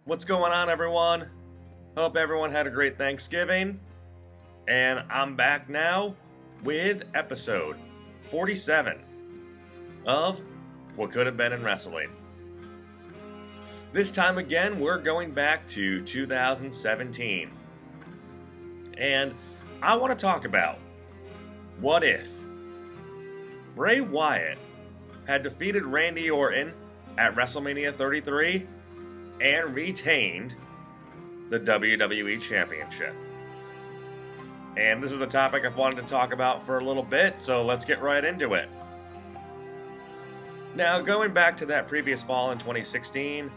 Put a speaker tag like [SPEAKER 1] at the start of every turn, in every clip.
[SPEAKER 1] What's going on, everyone? Hope everyone had a great Thanksgiving. And I'm back now with episode 47 of What Could Have Been in Wrestling. This time again, we're going back to 2017. And I want to talk about what if Bray Wyatt had defeated Randy Orton at WrestleMania 33 and retained the WWE Championship. And this is a topic I've wanted to talk about for a little bit, so let's get right into it. Now, going back to that previous fall in 2016,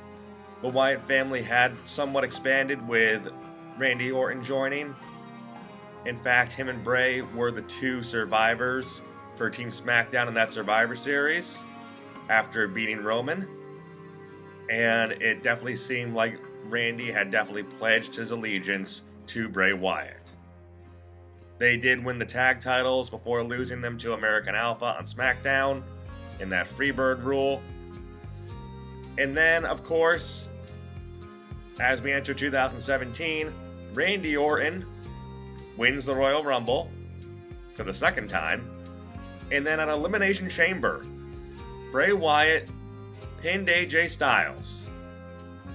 [SPEAKER 1] the Wyatt family had somewhat expanded with Randy Orton joining. In fact, him and Bray were the two survivors for Team SmackDown in that Survivor Series after beating Roman. And it definitely seemed like Randy had definitely pledged his allegiance to Bray Wyatt. They did win the tag titles before losing them to American Alpha on SmackDown in that Freebird rule. And then, of course, as we enter 2017, Randy Orton wins the Royal Rumble for the second time. And then at Elimination Chamber, Bray Wyatt pinned ajstyles,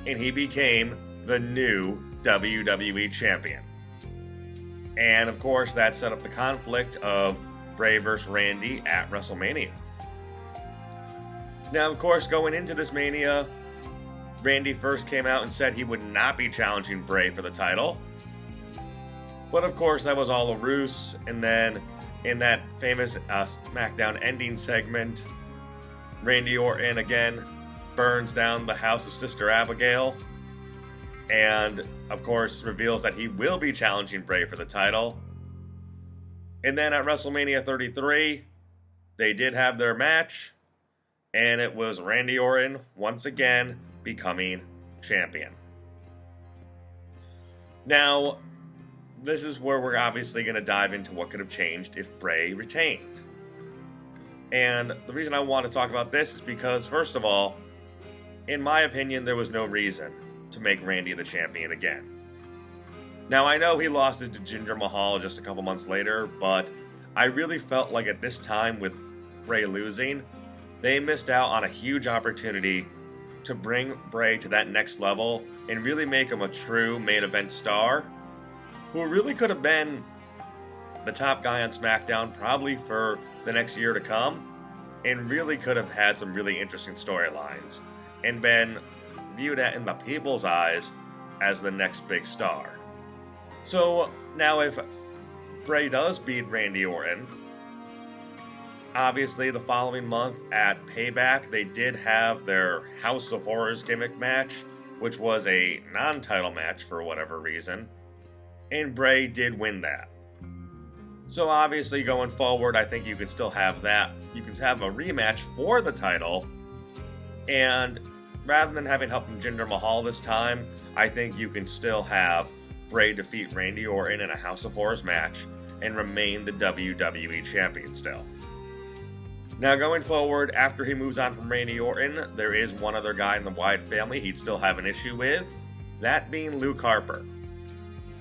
[SPEAKER 1] and he became the new WWE Champion. And of course, that set up the conflict of Bray versus Randy at WrestleMania. Now, of course, going into this Mania, Randy first came out and said he would not be challenging Bray for the title. But of course, that was all a ruse. And then in that famous SmackDown ending segment, Randy Orton again burns down the house of Sister Abigail, and of course reveals that he will be challenging Bray for the title. And then at WrestleMania 33, they did have their match, and it was Randy Orton once again becoming champion. Now, this is where we're obviously going to dive into what could have changed if Bray retained. And the reason I want to talk about this is because, first of all, in my opinion, there was no reason to make Randy the champion again. Now, I know he lost it to Jinder Mahal just a couple months later, but I really felt like at this time with Bray losing, they missed out on a huge opportunity to bring Bray to that next level and really make him a true main event star who really could have been the top guy on SmackDown probably for the next year to come, and really could have had some really interesting storylines and been viewed at in the people's eyes as the next big star. So now if Bray does beat Randy Orton, obviously the following month at Payback they did have their House of Horrors gimmick match, which was a non-title match for whatever reason, and Bray did win that. So obviously going forward, I think you can still have that. You can have a rematch for the title, and rather than having help from Jinder Mahal this time, I think you can still have Bray defeat Randy Orton in a House of Horrors match and remain the WWE Champion still. Now going forward, after he moves on from Randy Orton, there is one other guy in the Wyatt family he'd still have an issue with, that being Luke Harper.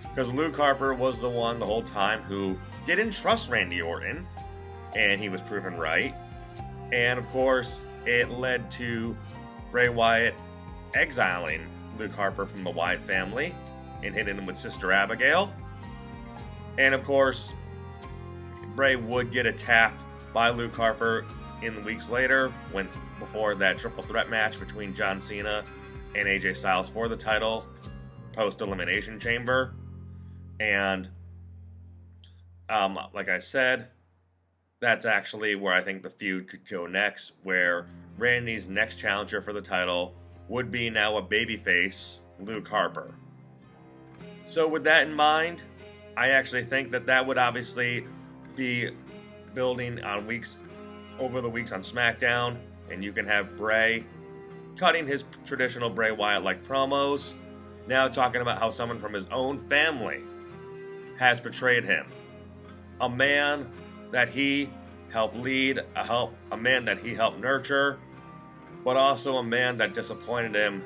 [SPEAKER 1] Because Luke Harper was the one the whole time who didn't trust Randy Orton, and he was proven right. And of course, it led to Bray Wyatt exiling Luke Harper from the Wyatt family and hitting him with Sister Abigail. And of course, Bray would get attacked by Luke Harper in the weeks later, before that triple threat match between John Cena and AJ Styles for the title, post Elimination Chamber. And like I said, that's actually where I think the feud could go next, where Randy's next challenger for the title would be now a babyface, Luke Harper. So with that in mind, I actually think that would obviously be building on over the weeks on SmackDown, and you can have Bray cutting his traditional Bray Wyatt-like promos, now talking about how someone from his own family has betrayed him. A man that he helped lead, a man that he helped nurture, but also a man that disappointed him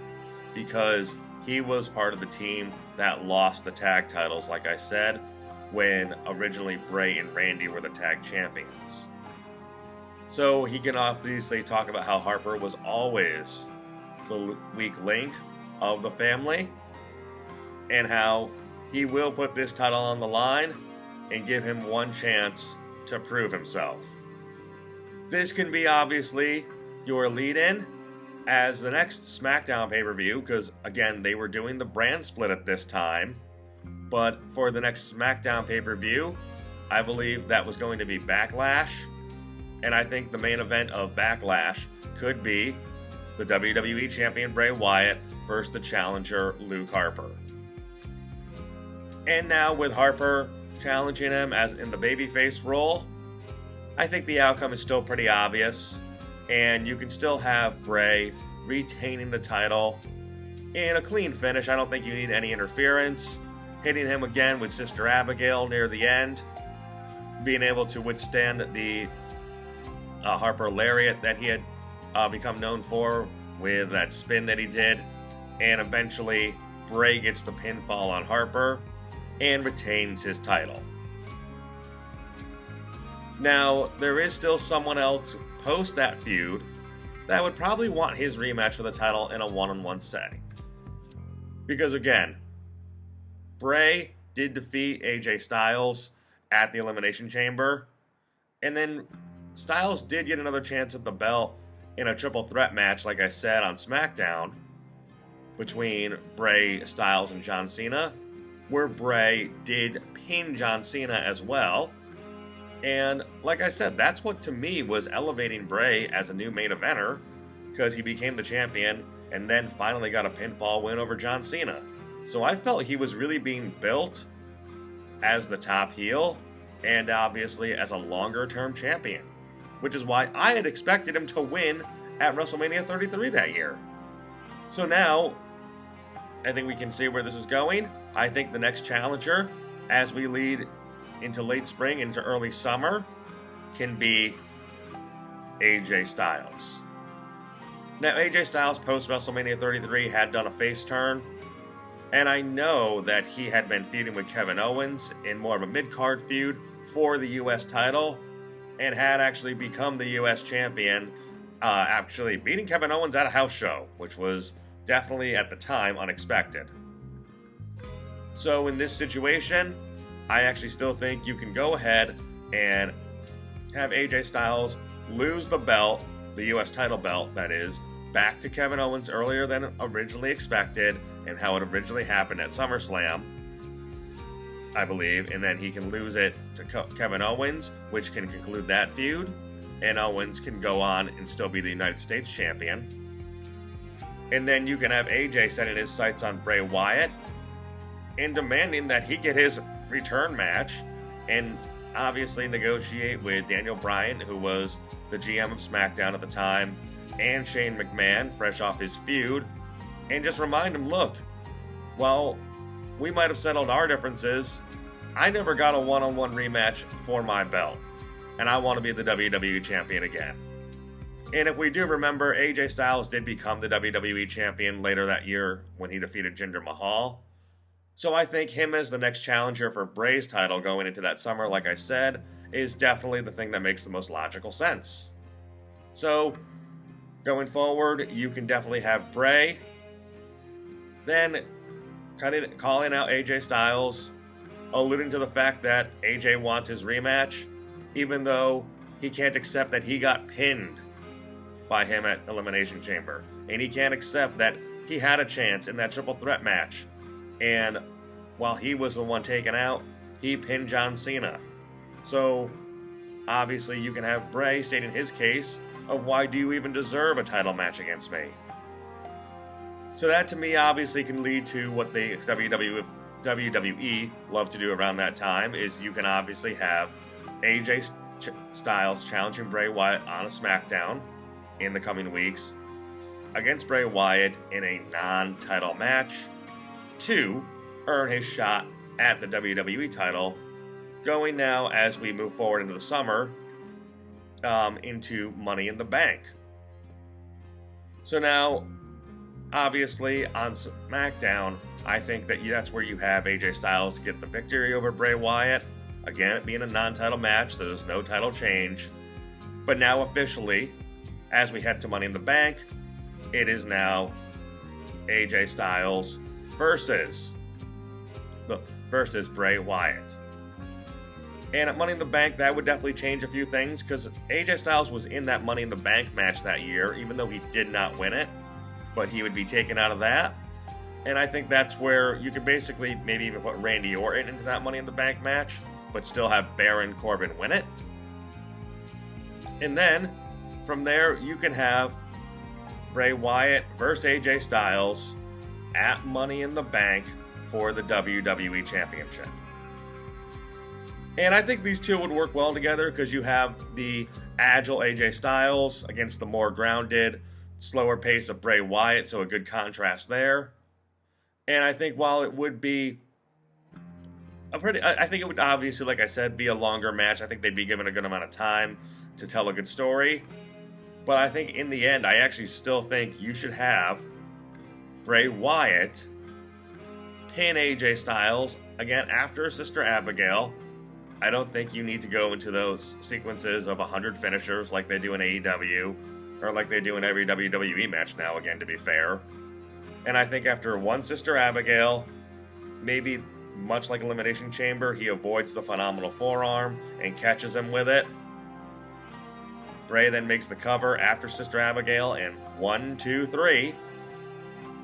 [SPEAKER 1] because he was part of the team that lost the tag titles, like I said, when originally Bray and Randy were the tag champions. So he can obviously talk about how Harper was always the weak link of the family, and how he will put this title on the line and give him one chance to prove himself. This can be obviously your lead-in as the next SmackDown pay-per-view, because again, they were doing the brand split at this time, but for the next SmackDown pay-per-view, I believe that was going to be Backlash, and I think the main event of Backlash could be the WWE Champion Bray Wyatt versus the challenger Luke Harper. And now with Harper challenging him as in the babyface role, I think the outcome is still pretty obvious, and you can still have Bray retaining the title in a clean finish. I don't think you need any interference. Hitting him again with Sister Abigail near the end, being able to withstand the Harper lariat that he had become known for with that spin that he did, and eventually Bray gets the pinfall on Harper and retains his title. Now, there is still someone else post that feud that would probably want his rematch for the title in a one-on-one setting. Because again, Bray did defeat AJ Styles at the Elimination Chamber, and then Styles did get another chance at the belt in a triple threat match, like I said, on SmackDown, between Bray, Styles, and John Cena, where Bray did pin John Cena as well. And like I said, that's what to me was elevating Bray as a new main eventer, because he became the champion and then finally got a pinfall win over John Cena. So I felt he was really being built as the top heel and obviously as a longer term champion, which is why I had expected him to win at WrestleMania 33 that year. So now, I think we can see where this is going. I think the next challenger, as we lead into late spring, into early summer, can be AJ Styles. Now, AJ Styles post WrestleMania 33 had done a face turn, and I know that he had been feuding with Kevin Owens in more of a mid-card feud for the US title, and had actually become the US champion, actually beating Kevin Owens at a house show, which was definitely at the time unexpected. So in this situation, I actually still think you can go ahead and have AJ Styles lose the belt, the US title belt that is, back to Kevin Owens earlier than originally expected, and how it originally happened at SummerSlam, I believe, and then he can lose it to Kevin Owens, which can conclude that feud, and Owens can go on and still be the United States champion. And then you can have AJ setting his sights on Bray Wyatt and demanding that he get his return match, and obviously negotiate with Daniel Bryan, who was the GM of SmackDown at the time, and Shane McMahon, fresh off his feud, and just remind him, look, well, we might have settled our differences. I never got a one-on-one rematch for my belt, and I want to be the WWE champion again. And if we do remember, AJ Styles did become the WWE champion later that year when he defeated Jinder Mahal. So I think him as the next challenger for Bray's title going into that summer, like I said, is definitely the thing that makes the most logical sense. So, going forward, you can definitely have Bray, then calling out AJ Styles, alluding to the fact that AJ wants his rematch, even though he can't accept that he got pinned by him at Elimination Chamber. And he can't accept that he had a chance in that triple threat match. And while he was the one taken out, he pinned John Cena. So, obviously you can have Bray stating his case of why do you even deserve a title match against me? So that to me obviously can lead to what the WWE love to do around that time, is you can obviously have AJ Styles challenging Bray Wyatt on a SmackDown in the coming weeks against Bray Wyatt in a non-title match to earn his shot at the WWE title, going now as we move forward into the summer into Money in the Bank. So now, obviously, on SmackDown, I think that that's where you have AJ Styles get the victory over Bray Wyatt. Again, it being a non-title match, so there's no title change. But now officially, as we head to Money in the Bank, it is now AJ Styles versus Bray Wyatt. And at Money in the Bank, that would definitely change a few things, because AJ Styles was in that Money in the Bank match that year, even though he did not win it. But he would be taken out of that. And I think that's where you could basically maybe even put Randy Orton into that Money in the Bank match, but still have Baron Corbin win it. And then, from there, you can have Bray Wyatt versus AJ Styles at Money in the Bank for the WWE Championship. And I think these two would work well together, because you have the agile AJ Styles against the more grounded, slower pace of Bray Wyatt, so a good contrast there. And I think while it would be I think it would obviously, like I said, be a longer match. I think they'd be given a good amount of time to tell a good story. But I think in the end, I actually still think you should have Bray Wyatt pin AJ Styles, again, after Sister Abigail. I don't think you need to go into those sequences of 100 finishers like they do in AEW, or like they do in every WWE match now, again, to be fair. And I think after one Sister Abigail, maybe much like Elimination Chamber, he avoids the phenomenal forearm and catches him with it. Bray then makes the cover after Sister Abigail, and 1, 2, 3,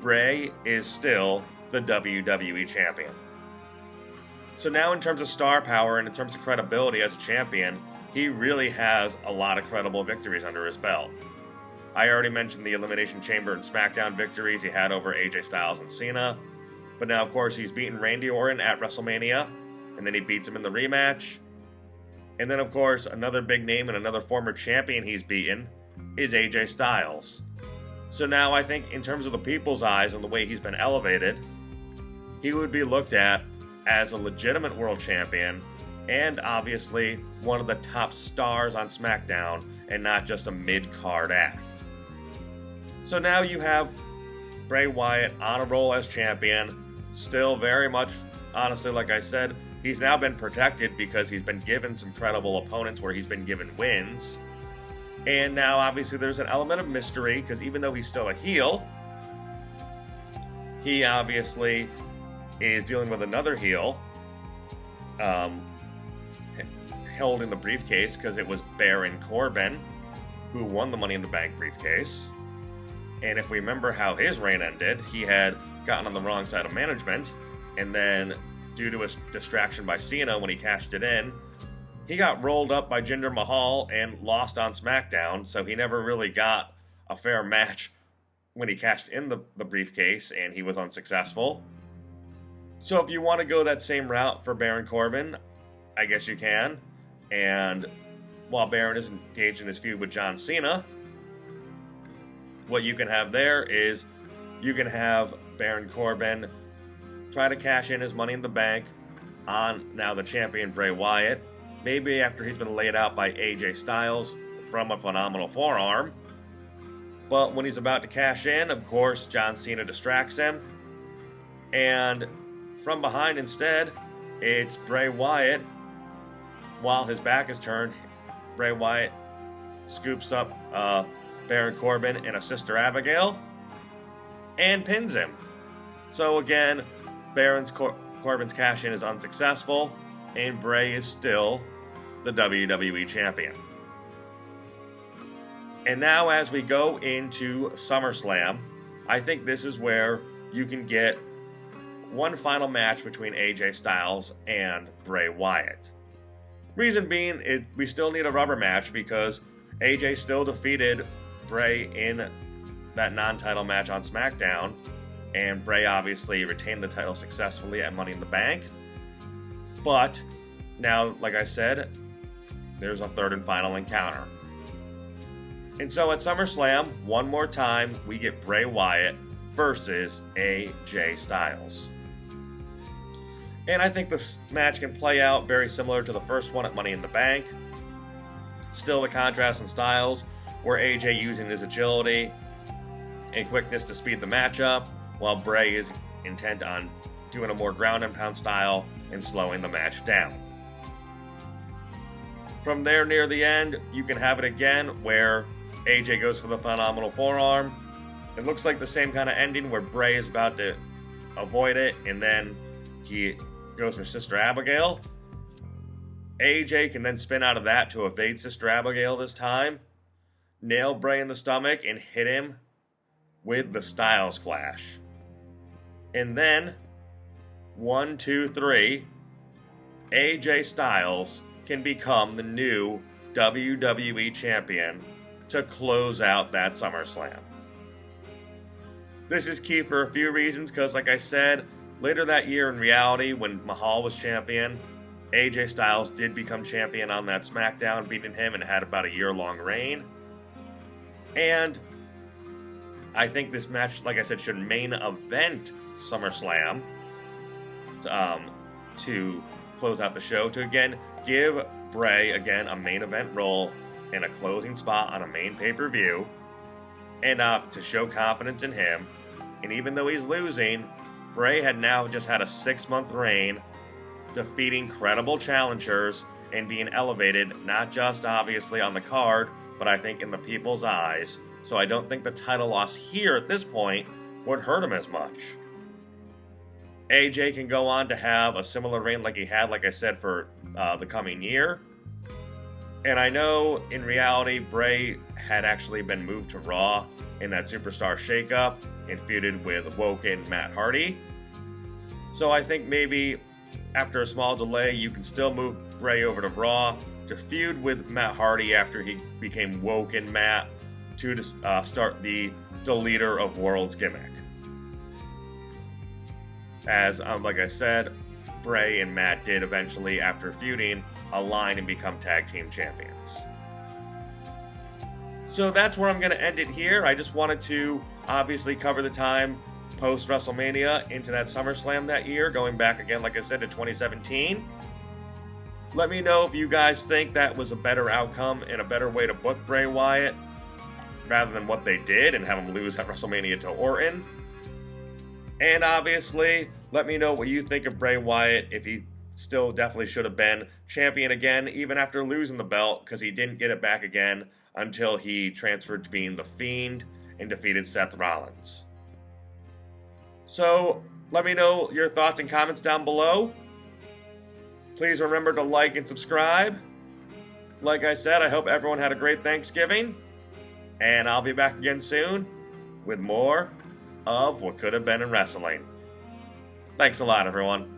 [SPEAKER 1] Bray is still the WWE Champion. So now in terms of star power and in terms of credibility as a champion, he really has a lot of credible victories under his belt. I already mentioned the Elimination Chamber and SmackDown victories he had over AJ Styles and Cena. But now, of course, he's beaten Randy Orton at WrestleMania, and then he beats him in the rematch. And then, of course, another big name and another former champion he's beaten is AJ Styles. So now I think in terms of the people's eyes and the way he's been elevated, he would be looked at as a legitimate world champion, and obviously one of the top stars on SmackDown, and not just a mid-card act. So now you have Bray Wyatt on a roll as champion, still very much, honestly, like I said, he's now been protected because he's been given some credible opponents where he's been given wins. And now obviously there's an element of mystery, because even though he's still a heel, he obviously is dealing with another heel, held in the briefcase, because it was Baron Corbin who won the Money in the Bank briefcase. And if we remember how his reign ended, he had gotten on the wrong side of management, and then due to a distraction by Cena when he cashed it in, he got rolled up by Jinder Mahal and lost on SmackDown, so he never really got a fair match when he cashed in the briefcase, and he was unsuccessful. So if you want to go that same route for Baron Corbin, I guess you can. And while Baron is engaged in his feud with John Cena, what you can have there is you can have Baron Corbin try to cash in his Money in the Bank on now the champion Bray Wyatt, maybe after he's been laid out by AJ Styles from a phenomenal forearm. But when he's about to cash in, of course, John Cena distracts him, and from behind instead, it's Bray Wyatt. While his back is turned, Bray Wyatt scoops up Baron Corbin and a Sister Abigail and pins him. So again, Corbin's cash-in is unsuccessful, and Bray is still the WWE Champion. And now as we go into SummerSlam, I think this is where you can get one final match between AJ Styles and Bray Wyatt. Reason being, we still need a rubber match, because AJ still defeated Bray in that non-title match on SmackDown, and Bray obviously retained the title successfully at Money in the Bank. But now, like I said, there's a third and final encounter. And so at SummerSlam, one more time, we get Bray Wyatt versus AJ Styles. And I think this match can play out very similar to the first one at Money in the Bank. Still the contrast in styles, where AJ using his agility and quickness to speed the match up, while Bray is intent on doing a more ground and pound style and slowing the match down. From there, near the end, you can have it again where AJ goes for the phenomenal forearm. It looks like the same kind of ending where Bray is about to avoid it, and then he goes for Sister Abigail. AJ can then spin out of that to evade Sister Abigail this time, nail Bray in the stomach, and hit him with the Styles Clash. And then, 1, 2, 3, AJ Styles can become the new WWE Champion to close out that SummerSlam. This is key for a few reasons, because like I said, later that year in reality, when Mahal was champion, AJ Styles did become champion on that SmackDown, beating him, and had about a year-long reign. And I think this match, like I said, should main event SummerSlam to close out the show, to again give Bray again a main event role in a closing spot on a main pay-per-view, and to show confidence in him. And even though he's losing, Bray had now just had a 6-month reign, defeating credible challengers and being elevated, not just obviously on the card, but I think in the people's eyes. So I don't think the title loss here at this point would hurt him as much. AJ can go on to have a similar reign like he had, like I said, for the coming year. And I know in reality, Bray had actually been moved to Raw in that Superstar shakeup and feuded with Woken Matt Hardy. So I think maybe after a small delay, you can still move Bray over to Raw to feud with Matt Hardy after he became Woken Matt to start the Deleter of Worlds gimmick. As, like I said, Bray and Matt did eventually, after feuding, align and become tag team champions. So that's where I'm going to end it here. I just wanted to obviously cover the time post WrestleMania into that SummerSlam that year, going back again, like I said, to 2017. Let me know if you guys think that was a better outcome and a better way to book Bray Wyatt rather than what they did and have him lose at WrestleMania to Orton. And obviously, let me know what you think of Bray Wyatt, if he still definitely should have been champion again, even after losing the belt, because he didn't get it back again until he transferred to being The Fiend and defeated Seth Rollins. So, let me know your thoughts and comments down below. Please remember to like and subscribe. Like I said, I hope everyone had a great Thanksgiving, and I'll be back again soon with more of what could have been in wrestling. Thanks a lot, everyone.